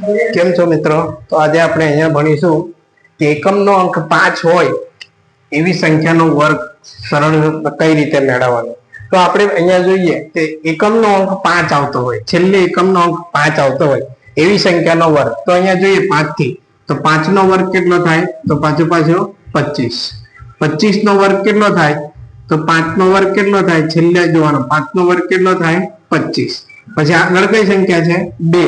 કેમ છો મિત્રો? તો આજે આપણે અહીંયા ભણીશું કે એકમનો અંક 5 હોય એવી સંખ્યાનો વર્ગ સરળ કઈ રીતે મેળવવાનો. તો આપણે અહીંયા જોઈએ કે એકમનો અંક 5 આવતો હોય, છેલ્લે એકમનો અંક 5 આવતો હોય એવી સંખ્યાનો વર્ગ. તો અહીંયા જોઈએ 5 થી, તો 5 નો વર્ગ કેટલો થાય? તો પાછો 25. 25 નો વર્ગ કેટલો થાય? તો 5 નો વર્ગ કેટલો થાય? છેલ્લે જોવાનો 5 નો વર્ગ કેટલો થાય? 25. પછી આગળ કઈ સંખ્યા છે? 2.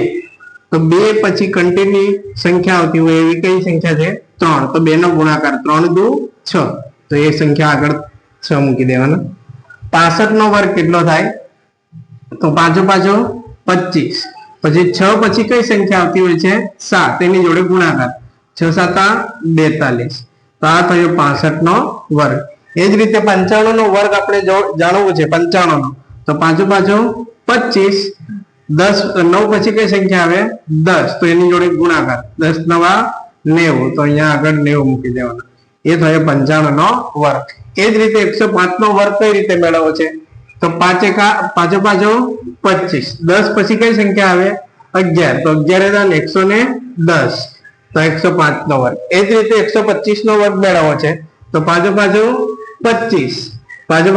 તો 2 પછી કન્ટિન્યુ સંખ્યા આવતી હોય એવી કઈ સંખ્યા છે? 3. તો 2 નો ગુણાકાર 3 દુ 6. તો એ સંખ્યા આગળ 6 મૂકી દેવાના. 65 નો વર્ગ કેટલો થાય? તો પાછો 25. પછી 6 પછી કઈ સંખ્યા આવતી હોય છે? 7. એની જોડે ગુણાકાર 6 7 42. તો આ થયો 65 નો વર્ગ. એ જ રીતે 95 નો વર્ગ આપણે જાણવું છે. 95 નો તો પાછો 25. 10 9 પછી કઈ સંખ્યા આવે? 10. તો એની જોડે ગુણાકાર 10 9 90. તો અહીંયા આગળ 90 મૂકી દેવાના. એ થયો 95 નો વર્ગ. એ જ રીતે 105 નો વર્ગ કઈ રીતે મેળવવો છે? તો 5 એકા પાછો 25. 10 પછી કઈ સંખ્યા આવે? 11. તો 11 ને 110. તો 105 નો વર્ગ. એ જ રીતે 125 નો વર્ગ મેળવવો છે. તો પાછો 25. પાછો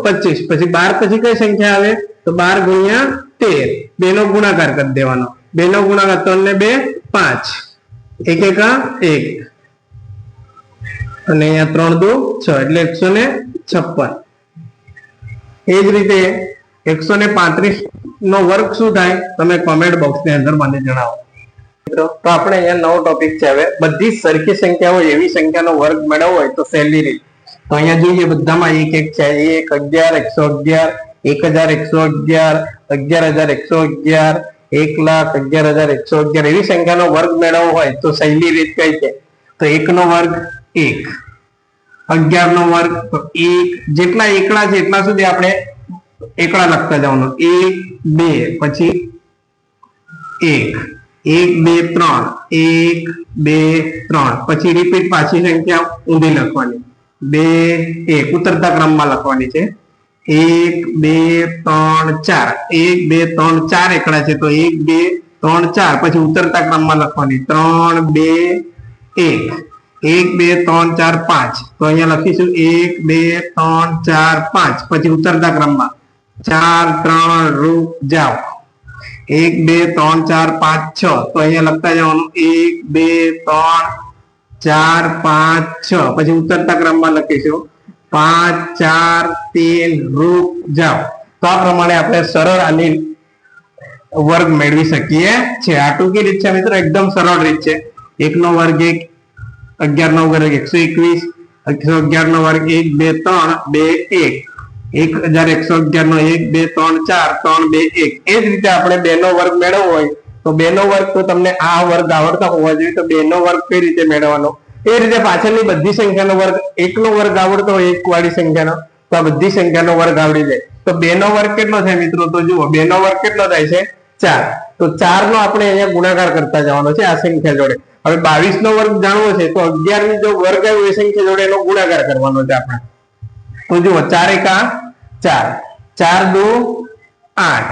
25. પછી 12 પછી કઈ સંખ્યા આવે? તો 12 ગુણ્યા 13. 2 નો ગુણાકાર કરી દેવાનો. 2 નો ગુણાકાર 3 ને 2 5. 1 એકા 1. અને અહીંયા 3 દુ 6 એટલે 156. એ જ રીતે 135 નો વર્ગ શું થાય? તમે કોમેન્ટ બોક્સ ની અંદર મને જણાવો. મિત્રો તો આપણે અહીંયા નવો ટોપિક છે. હવે બધી સરખી સંખ્યા હોય એવી સંખ્યાનો વર્ગ મેળવવો હોય તો સહેલી રીત. તો અહીંયા જોઈએ બધામાં 1 1 છે. 1 11 111 111 111 111 1,11,111 એવી સંખ્યાનો વર્ગ મેળવવો હોય તો સહેલી રીત કઈ છે? તો 1 નો વર્ગ 1, 11 નો વર્ગ તો 1. જેટલા એકડા છે એટલા સુધી આપણે એકડા લખતા જવાનું. 1 2 પછી 1 1 2 3 1 2 3 પછી રિપીટ પાછી સંખ્યા ઊંધી લખવાની. 2 1 ઉતરતા ક્રમમાં લખવાની છે. 1 2 3 4 1 2 3 4 એકડા છે તો 1 2 3 4 પછી ઉતરતા ક્રમમાં લખવાની. 3 2 1 1 2 3 4 5. તો અહીંયા લખીશું 1 2 3 4 5 પછી ઉતરતા ક્રમમાં 4 3 રૂપ જાઓ. 1 2 3 4 5 6. તો અહીંયા લખતા જવાનું 1 2 3 4 5 6 પછી ઉતરતા ક્રમમાં લખીશું 5 4 3 રૂપ જાઓ. તો આ પ્રમાણે આપણે સરળ આની વર્ગ મેળવી શકીએ છીએ. આ ટૂંકી રીત છે મિત્રો, એકદમ સરળ રીત છે. 1 નો વર્ગ 1, 11 નો વર્ગ 121, 111 નો વર્ગ 1 2 3 2 1, 1111 નો 1 2 3 4 3 2 1. એ જ રીતે આપણે 2 નો વર્ગ મેળવવો હોય તો 2 નો વર્ગ તો તમને આ વર્ગ આવડતા હોવા જોઈએ. તો 2 નો વર્ગ કઈ રીતે મેળવવાનો? એ રીતે પાછળની બધી સંખ્યાનો વર્ગ, 1 નો વર્ગ આવડતો હોય 1 વાળી સંખ્યાનો તો આ બધી સંખ્યાનો વર્ગ આવડી જાય. તો 2 નો વર્ગ કેટલો થાય મિત્રો? તો જુઓ 2 નો વર્ગ કેટલો થાય છે? 4. તો 4 નો આપણે અહીંયા ગુણાકાર કરતા જવાનો છે આ સંખ્યા જોડે. હવે 22 નો વર્ગ જાણવો છે તો 11 ની જો વર્ગ આવ્યો એ સંખ્યા જોડે એનો ગુણાકાર કરવાનો છે આપણે. તો જુઓ 4 એકા 4, 4 દુ 8,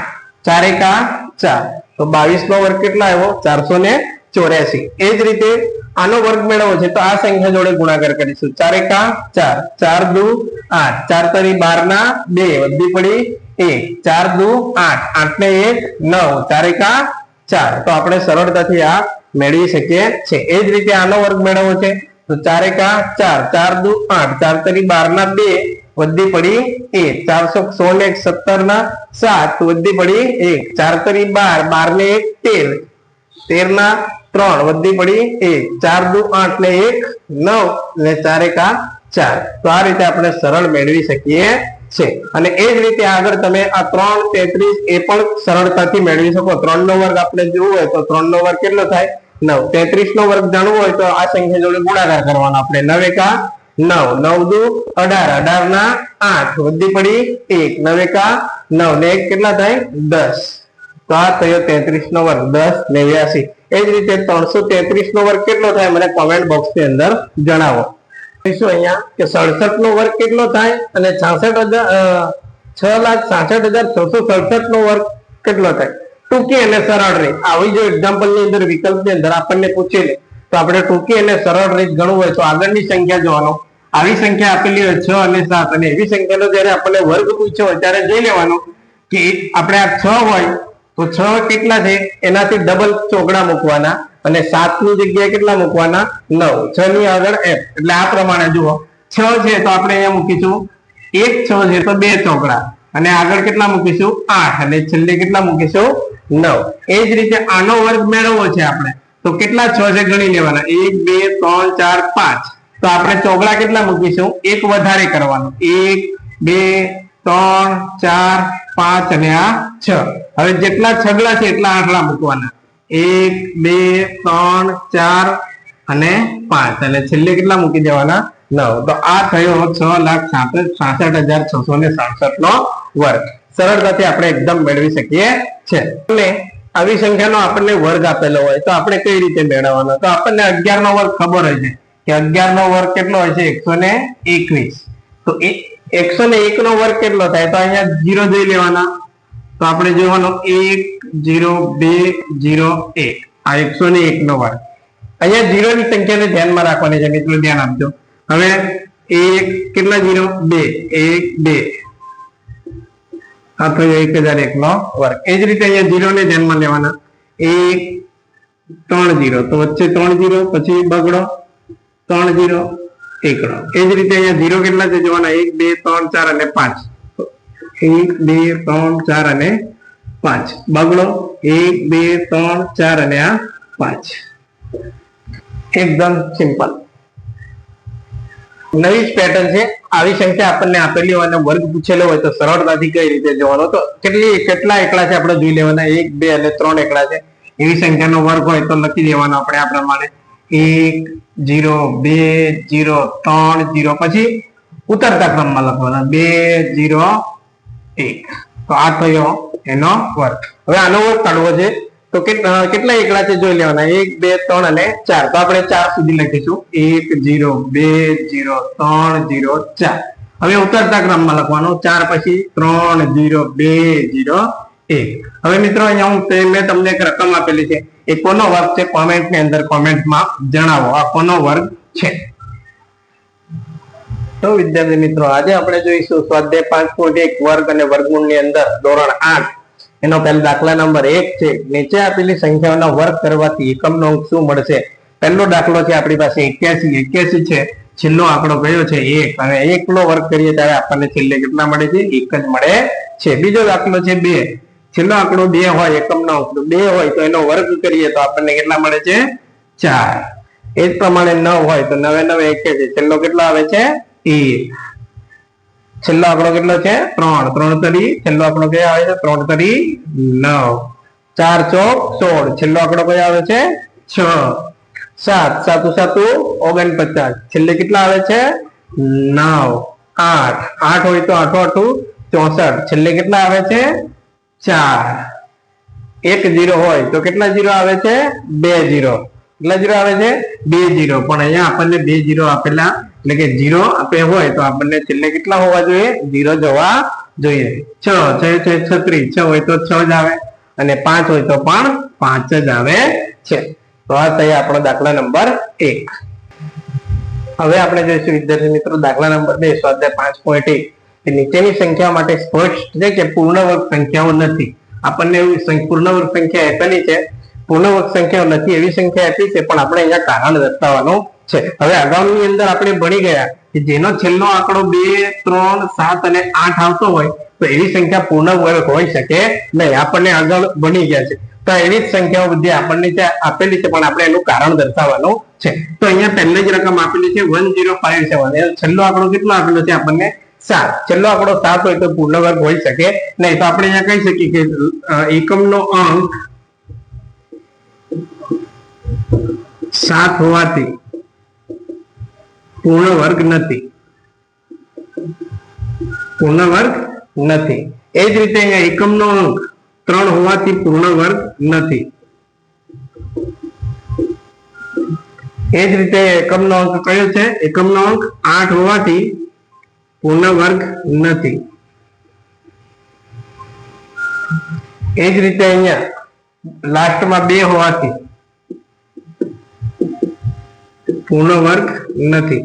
4 એકા 4. તો 22 નો વર્ગ કેટલો આવ્યો? 484. એ જ રીતે આનો વર્ગ મેળવવો છે તો આ સંખ્યા જોડે ગુણાકાર કરીશું. 4 એકા 4, 4 દુ 8, 4 તરી 12 ના 2 વધી પડી 1, 4 દુ 8, 8 ને 1 9, 4 એકા 4. તો આપણે સરળતાથી આ મેળવી શકીએ છીએ. એ જ રીતે આનો વર્ગ મેળવવો છે તો 4 એકા 4, 4 દુ 8, 4 તરી 12 ના 2 વધી પડી 1, 416 ને 1 17 ના 7 વધી પડી 1, 4 તરી 12, 12 ને 1 13, 13 ના 3 વધી પડી 1, 4 દુ 8 ને 1 9 ને 4 એકા 4. તો આ રીતે આપણે સરળ મેળવી શકીએ છે. અને એ જ રીતે આગળ તમે આ 3 33 એ પણ સરળતાથી મેળવી શકો. 3 નો વર્ગ આપણે જોવું હોય તો 3 નો વર્ગ કેટલો થાય? 9. 33 નો વર્ગ જાણવો હોય તો આ સંખ્યા જોડે ગુણાકાર કરવાનો આપણે. 9 એકા 9, 9 દુ 18, 18 ના 8 વધી પડી 1, 9 એકા 9 ને 1 કેટલા થાય? 10. તો આ થયો 33 નો વર્ગ 1089. એ જ રીતે 333 નો વર્ગ કેટલો થાય મને કોમેન્ટ બોક્સ ની અંદર જણાવો. અહીંયા કે 67 નો વર્ગ કેટલો થાય અને 6,66,667,667 નો વર્ગ કેટલો થાય? ટૂંકી અને સરળ રીત આવી જો એક્ઝામ્પલ ની અંદર વિકલ્પ ની અંદર આપણને પૂછે તો આપણે ટૂંકી અને સરળ રીત ગણવું હોય તો આગળની સંખ્યા જોવાનો આવી સંખ્યા આપેલી હોય 6 અને 7 અને એવી સંખ્યાનો જ્યારે આપણને વર્ગ પૂછ્યો હોય ત્યારે જોઈ લેવાનો કે આપણે આ 6 હોય તો 6 કેટલા છે એનાથી ડબલ ચોકડા મૂકવાના અને 7 ની જગ્યાએ કેટલા મૂકવાના 9 6 ની આગળ f એટલે આ પ્રમાણે જુઓ 6 છે તો આપણે અહીંયા મૂકીશું 1 6 છે તો 2 ચોકડા અને આગળ કેટલા મૂકીશું 8 અને છેલ્લે કેટલા મૂકીશું 9 એ જ રીતે આનો વર્ગ મેળવવો છે આપણે તો કેટલા 6 છે ગણી લેવાના 1 2 3 4 5 તો આપણે ચોકડા કેટલા મૂકીશું એક વધારે કરવાનો 1 2 3 4 5 અને આ 6 હવે જેટલા છગડા છે એટલા આંકડા મૂકવાના 1 2 3 4 અને 5 અને છેલ્લે કેટલા મૂકી દેવાના 9 તો આ થયો 6,66,667 નો વર્ગ સરળતાથી આપણે એકદમ મેળવી શકીએ છે અને આવી સંખ્યાનો આપણને વર્ગ આપેલો હોય તો આપણે કઈ રીતે મેળવવાનો તો આપણને 11 નો વર્ગ ખબર હોય છે કે 11 નો વર્ગ કેટલો હોય છે 121 તો 101 નો વર્ગ કેટલો થાય તો અહીંયા 0 જોઈ લેવાના તો આપણે જોવાનું 1 0 2 0 1 આ 101 નો વર્ગ અહીંયા 0 ની સંખ્યાને ધ્યાનમાં રાખવાની છે મિત્રો ધ્યાન આપજો હવે 1 કેટલા 0 2 1 2 આ તો 1001 નો વર્ગ એ જ રીતે અહીંયા 0 ને ધ્યાનમાં લેવાના 1 3 0 તો વચ્ચે 3 0 પછી બગડો 3 0 એકડો એ જ રીતે અહીંયા 0 કેટલા છે જોવાના 1 2 3 4 અને 5 1 2 3 4 અને 5 બગડો 1 2 3 4 અને આ 5 એકદમ સિમ્પલ નવી પેટર્ન છે આવી સંખ્યા આપણને આપેલી હોય અને વર્ગ પૂછેલો હોય તો સરળતાથી કઈ રીતે જોવાનો તો કેટલા એકડા છે આપણે જોઈ લેવાના 1 2 અને 3 એકડા છે એવી સંખ્યાનો વર્ગ હોય તો લખી દેવાનો આપણે આ પ્રમાણે 1 0 2 0 3 0 પછી ઉતરતા ક્રમમાં લખવાના 2 0 1 તો આ થયો એનો વર્ગ હવે આનો વર્ગ કાઢવો છે તો કેટલા એકડા છે જોઈ લેવાના 1 2 3 અને 4 તો આપણે 4 સુધી લખીશું 1 0 2 0 3 0 4 હવે ઉતરતા ક્રમમાં લખવાનું 4 પછી 3 0 2 0 1 હવે મિત્રો અહીંયા મેં તમને એક રકમ આપેલી છે એ કોનો વર્ગ છે કોમેન્ટ ની અંદર કોમેન્ટમાં જણાવો આ કોનો વર્ગ છે તો વિદ્યાર્થી મિત્રો આજે આપણે જોઈશું સ્વાધ્યાય 5.1 વર્ગ અને વર્ગમૂળ ની અંદર ધોરણ 8 એનો પહેલો દાખલા નંબર 1 છે નીચે આપેલી સંખ્યાઓનો વર્ગ કરવાથી એકમનો અંક શું મળશે પહેલો દાખલો છે આપણી પાસે 81 છે છેલ્લો આંકડો કયો છે 1 અને 1 નો વર્ગ કરીએ ત્યારે આપણને છેલ્લે કેટલા મળે છે 1 જ મળે છે બીજો દાખલો છે 2 છેલ્લો આંકડો 2 હોય એકમનો અંક 2 હોય તો એનો વર્ગ કરીએ તો આપણને કેટલા મળે છે 4 એ જ પ્રમાણે 9 હોય તો 9 9 81 છેલ્લો કેટલો આવે છે 1 છેલ્લો આંકડો કેટલો છે 3 3 તરી છેલ્લો આંકડો કયો આવે છે 3 તરી 9 4 ચોક 16 છેલ્લો આંકડો કયો આવે છે 6 7 7 7 49 છેલ્લે કેટલા આવે છે 9 8 8 હોય તો 8 8 64 છેલ્લે કેટલા આવે છે 4 1 0 હોય તો કેટલા 0 આવે છે 2 0 કેટલા 0 આવે છે 2 0 પણ અહીંયા આપણને 2 0 આપેલા એટલે કે 0 આપે હોય તો આપણને છેલ્લે કેટલા હોવા જોઈએ 0 જવા જોઈએ 6 6 36 6 હોય તો 6 જ આવે અને 5 હોય તો પણ 5 જ આવે છે તો આ થયો આપણો દાખલા નંબર 1 હવે આપણે જોઈશું વિદ્યાર્થી મિત્રો દાખલા નંબર 2 સ્વાધ્યાય 5.1 કે નીચેની સંખ્યા માટે સ્પષ્ટ છે કે પૂર્ણ વર્ગ સંખ્યાઓ નથી આપણને એવી પૂર્ણ વર્ગ સંખ્યા આપેલી છે પૂર્ણ વર્ગ સંખ્યાઓ નથી એવી સંખ્યા આપી છે પણ આપણે અહીંયા કારણ દર્શાવવાનું છે હવે અગાઉની અંદર આપણે ભણી ગયા કે જેનો છેલ્લો આંકડો 2 3 7 અને 8 આવતો હોય તો એવી સંખ્યા પૂર્ણ વર્ગ હોઈ શકે નહીં આપણને આગળ ભણી ગયા છે તો એવી જ સંખ્યાઓ બધી આપણને આપેલી છે પણ આપણે એનું કારણ દર્શાવવાનું છે તો અહીંયા પહેલી જ રકમ આપેલી છે 1057 છેલ્લો આંકડો કેટલો આપેલો છે આપણને 7 છેલ્લો આંકડો 7 હોય તો પૂર્ણ વર્ગ હોઈ શકે નહીં તો આપણે અહીંયા કહી શકીએ કે એકમનો અંક 7 હોવાથી પૂર્ણ વર્ગ નથી પૂર્ણ વર્ગ નથી એ જ રીતે અહીંયા એકમનો અંક 3 હોવાથી પૂર્ણ વર્ગ નથી એ જ રીતે એકમનો અંક કયો છે એકમનો અંક 8 હોવાથી પૂર્ણ વર્ગ નથી એ જ રીતે અહીંયા લાસ્ટમાં 2 હોવાથી પૂર્ણ વર્ગ નથી.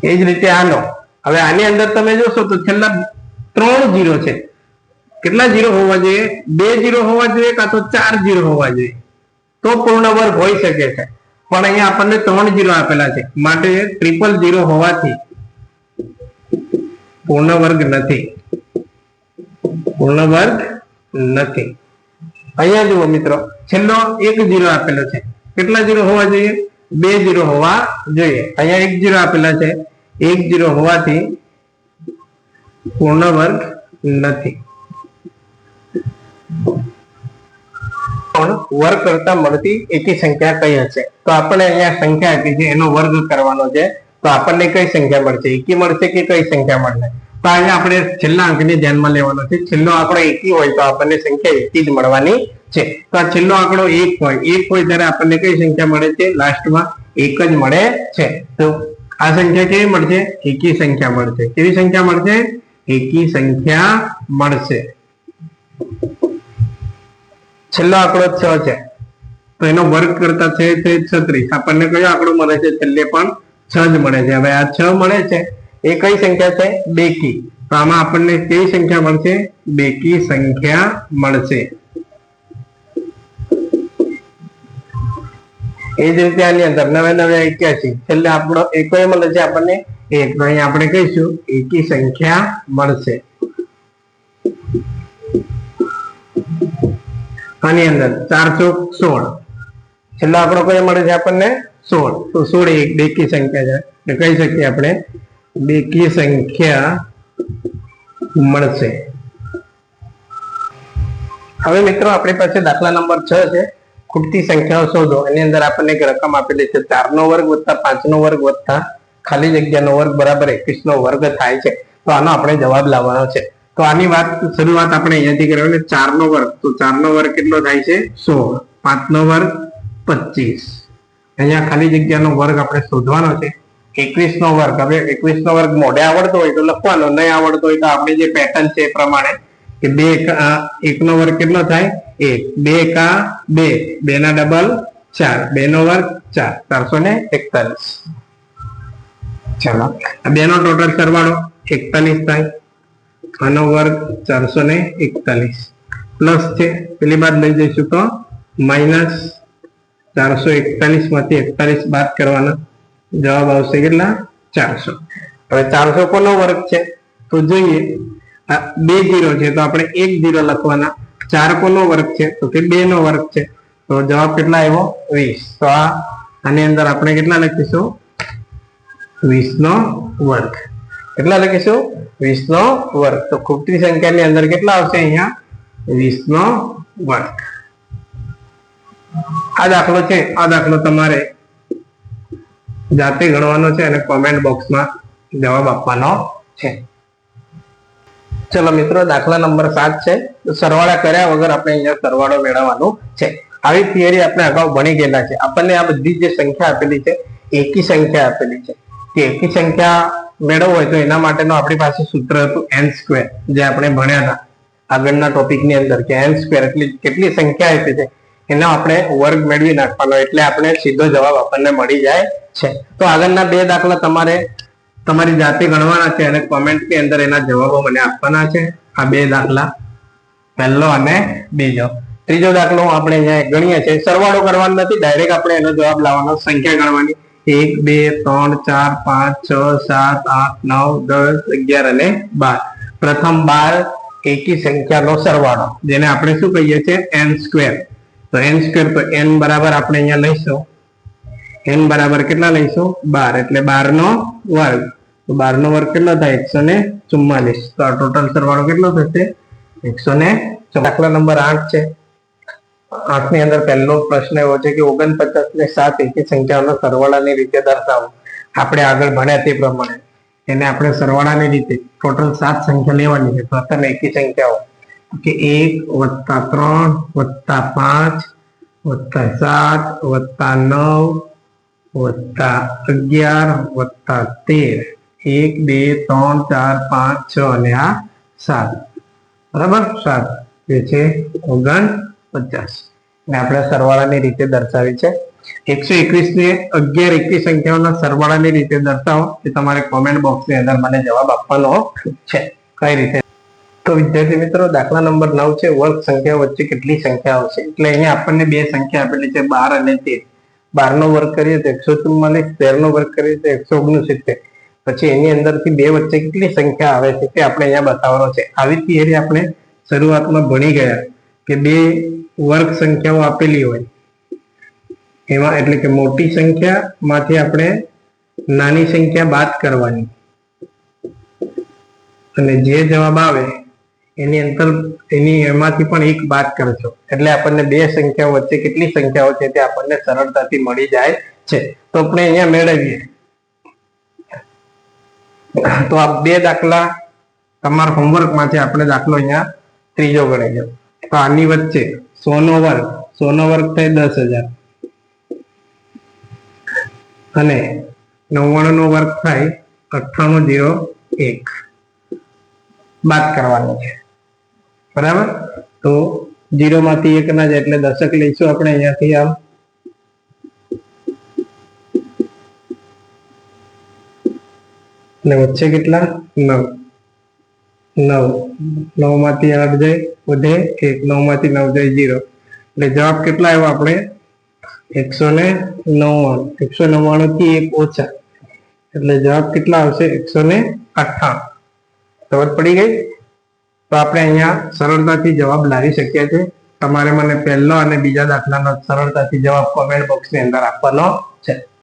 એ જ રીતે આનો, હવે આની અંદર તમે જોશો તો છેલ્લા 3 0 છે. કેટલા 0 હોવા જોઈએ? 2 0 હોવા જોઈએ કાં તો 4 0 હોવા જોઈએ, તો પૂર્ણ વર્ગ હોઈ શકે છે. પણ અહીંયા આપણને 3 0 આપેલા છે, માટે 000 હોવાથી પૂર્ણ વર્ગ નથી. પૂર્ણ વર્ગ નથી. અહીંયા જુઓ મિત્રો, છેલ્લો 1 0 આપેલો છે. કેટલા 0 હોવા જોઈએ? 2 0 હોવા જોઈએ. અહીંયા 1 0 આપેલા છે, 1 0 હોવાથી પૂર્ણ વર્ગ નથી. પણ વર્ગ કરતા મળતી એકી સંખ્યા કઈ હશે? તો આપણે અહીંયા સંખ્યા આપી છે, એનો વર્ગ કરવાનો છે. તો આપણને કઈ સંખ્યા મળશે? એકી મળશે કે કઈ સંખ્યા મળશે? તો અહીંયા આપણે છેલ્લા અંકને ધ્યાનમાં લેવાનો છે. છેલ્લો આંકડો એકી હોય તો આપણને સંખ્યા એકી જ મળવાની છે. તો આ છેલ્લો આંકડો 1 હોય ત્યારે આપણને કઈ સંખ્યા મળે છે? લાસ્ટમાં 1 જ મળે છે. તો આ સંખ્યા કેવી મળશે? એકી સંખ્યા મળશે. કેવી સંખ્યા મળશે? એકી સંખ્યા મળશે. છેલ્લો આંકડો 6 છે, તો એનો વર્ગ કરતા છે 36. આપણને કયો આંકડો મળે છે? છેલ્લે પણ 6 જ મળે છે. હવે આ 6 મળે છે એ કઈ સંખ્યા છે? બેકી. તો આમાં આપણને કેવી સંખ્યા મળશે? બેકી સંખ્યા મળશે. એ જ રીતે આની અંદર 9 9 81, છેલ્લે આપણો એક મળે છે આપણને 1. તો અહીંયા આપણે કહીશું એકી સંખ્યા મળશે. આની અંદર 416, છેલ્લો આંકડો કયો મળે છે આપણને? 16. તો 16 એક બેકી સંખ્યા છે, કહી શકીએ આપણે બેકી સંખ્યા મળશે. હવે મિત્રો આપણી પાસે દાખલા નંબર 6 છે, ખૂટતી સંખ્યાઓ શોધો. એની અંદર આપણને એક રકમ આપેલી છે 4 નો વર્ગ વત્તા 5 નો વર્ગ વત્તા ખાલી જગ્યાનો વર્ગ બરાબર 21 નો વર્ગ થાય છે. તો આનો આપણે જવાબ લાવવાનો છે. તો આની શરૂઆત આપણે અહીંયાથી કરવાની. 4 નો વર્ગ, તો 4 નો વર્ગ કેટલો થાય છે? 16. 5 નો વર્ગ 25. અહીંયા ખાલી જગ્યાનો વર્ગ આપણે શોધવાનો છે. 21 નો વર્ગ, હવે 21 નો વર્ગ મોઢે આવડતો હોય તો લખવાનો, નહીં આવડતો હોય તો આપણી જે પેટર્ન છે એ પ્રમાણે કે 1 નો વર્ગ કેટલો થાય? 1. 2 એકા 2, 2 ના ડબલ 4, 2 નો વર્ગ 4, 441. ચાલો, આ 2 નો ટોટલ સરવાળો 41 થાય. આનો વર્ગ 441 પ્લસ છે, પેલી બાદ લઈ જઈશું તો માઇનસ 441 માંથી 41 બાદ કરવાના, જવાબ આવશે કેટલા? 400. હવે 400 કોનો વર્ગ છે? તો જોઈએ, 2 0 છે તો આપણે 1 0 લખવાના. 4 કોનો વર્ગ છે? તો કે 2 નો વર્ગ છે. તો જવાબ કેટલા આવ્યો? 20. તો આની અંદર આપણે કેટલા લખીશું? 20 નો વર્ગ. કેટલા લખીશું? 20 નો વર્ગ. તો ખૂટતી સંખ્યાની અંદર કેટલા આવશે? અહીંયા 20 નો વર્ગ. આ દાખલો છે, આ દાખલો તમારે જાતે ગણવાનો છે અને કોમેન્ટ બોક્સમાં જવાબ આપવાનો છે. ચલો મિત્રો, દાખલા નંબર 7 છે. સરવાળા કર્યા વગર આપણે અહીંયા સરવાળો મેળવવાનો છે. આવી થિયરી આપણે અગાઉ ભણી ગયેલા છે. આપણને આ બધી જે સંખ્યા આપેલી છે, એકી સંખ્યા આપેલી છે. કે એકી સંખ્યા મેળવવું હોય તો એના માટેનો આપણી પાસે સૂત્ર હતું n², જે આપણે ભણ્યા હતા આગળના ટોપિકની અંદર, કે n² એટલે કેટલી સંખ્યા આપી છે એનો આપણે વર્ગ મેળવી નાખવાનો, એટલે આપણે સીધો જવાબ આપણને મળી જાય છે. તો આગળના 2 દાખલા તમારે તમારી જાતે ગણવાના છે અને કોમેન્ટની અંદર એના જવાબો મને આપવાના છે. આ 2 દાખલા, પહેલો અને બીજો. ત્રીજો દાખલો આપણે અહીંયા ગણીએ છીએ. સરવાળો કરવાનો નથી, ડાયરેક્ટ આપણે એનો જવાબ લાવવાનો, સંખ્યા ગણવાની. 1 2 3 4 5 6 7 8 9 10 11 અને 12. પ્રથમ 12 એકી સંખ્યાનો સરવાળો, જેને આપણે શું કહીએ છીએ? n². તો n² તો n બરાબર આપણે અહીંયા લઈશું, n બરાબર કેટલા લઈશું? 12. એટલે 12 નો વર્ગ. તો 12 નો વર્ગ કેટલો થાય? 144. તો આ ટોટલ સરવાળો કેટલો થશે? 144. દાખલા નંબર 8 છે. 8 ની અંદર પહેલો પ્રશ્ન એવો છે કે 49 ને 7 એકી સંખ્યાઓનો સરવાળાની રીતે દર્શાવો. આપણે આગળ ભણ્યા તે પ્રમાણે એને આપણે સરવાળાની રીતે ટોટલ 7 સંખ્યા લેવાની છે. પ્રથમ એકી સંખ્યાઓ કે 1 + 3 + 5 + 7 + 9 + 11 + 13. 1 2 3 4 5 6 અને આ 7. બરાબર 7 એ છે 49 ને આપણે સરવાળાની રીતે દર્શાવી છે 121 ને 11 એકી સંખ્યાઓના સરવાળાની રીતે દર્શાવો એ તમારે કોમેન્ટ બોક્સની અંદર મને જવાબ આપવાનો છે કઈ રીતે. તો વિદ્યાર્થી મિત્રો દાખલા નંબર 9 છે વર્ગ સંખ્યાઓ વચ્ચે કેટલી સંખ્યાઓ છે. એટલે અહીંયા આપણને બે સંખ્યા આપેલી છે 12 અને 13. 12 નો વર્ગ કરીએ તો 144, 13 નો વર્ગ કરીએ તો 169. પછી એની અંદરથી બે વચ્ચે કેટલી સંખ્યા આવે છે તે આપણે અહીંયા બતાવવાનો છે. આવી થિયરી આપણે શરૂઆતમાં ભણી ગયા કે બે વર્ગ સંખ્યાઓ આપેલી હોય એમાં એટલે કે મોટી સંખ્યા માંથી આપણે નાની સંખ્યા બાદ કરવાની અને જે જવાબ આવે એની એમાંથી પણ એક બાદ કરશો એટલે આપણને બે સંખ્યાઓ વચ્ચે કેટલી સંખ્યાઓ છે તે આપણને સરળતાથી મળી જાય છે. તો આપણે અહીંયા મેળવીએ તો આ બે દાખલા તમારા હોમવર્ક માંથી આપણે દાખલો અહીંયા ત્રીજો ગણી ગયો. તો આની વચ્ચે 100 નો વર્ગ થાય 10,000 અને 99 નો વર્ગ થાય 9801 બાદ કરવાનું છે. બરાબર. તો 0 માંથી 1 ના જાય એટલે દશક લઈશું આપણે અહીંયાથી આમ અને વચ્ચે કેટલા 9 માંથી 8 જાય વધે 1 9 માંથી 9 જાય 0 એટલે જવાબ કેટલા આવ્યો આપણે 199 થી 1 ઓછા એટલે જવાબ કેટલા આવશે 198. ખબર પડી ગઈ. તો આપણે અહીંયા સરળતાથી જવાબ લાવી શકીએ છીએ. તમારે મને પહેલો અને બીજા દાખલાનો સરળતાથી જવાબ કોમેન્ટ બોક્સની અંદર આપવાનો છે.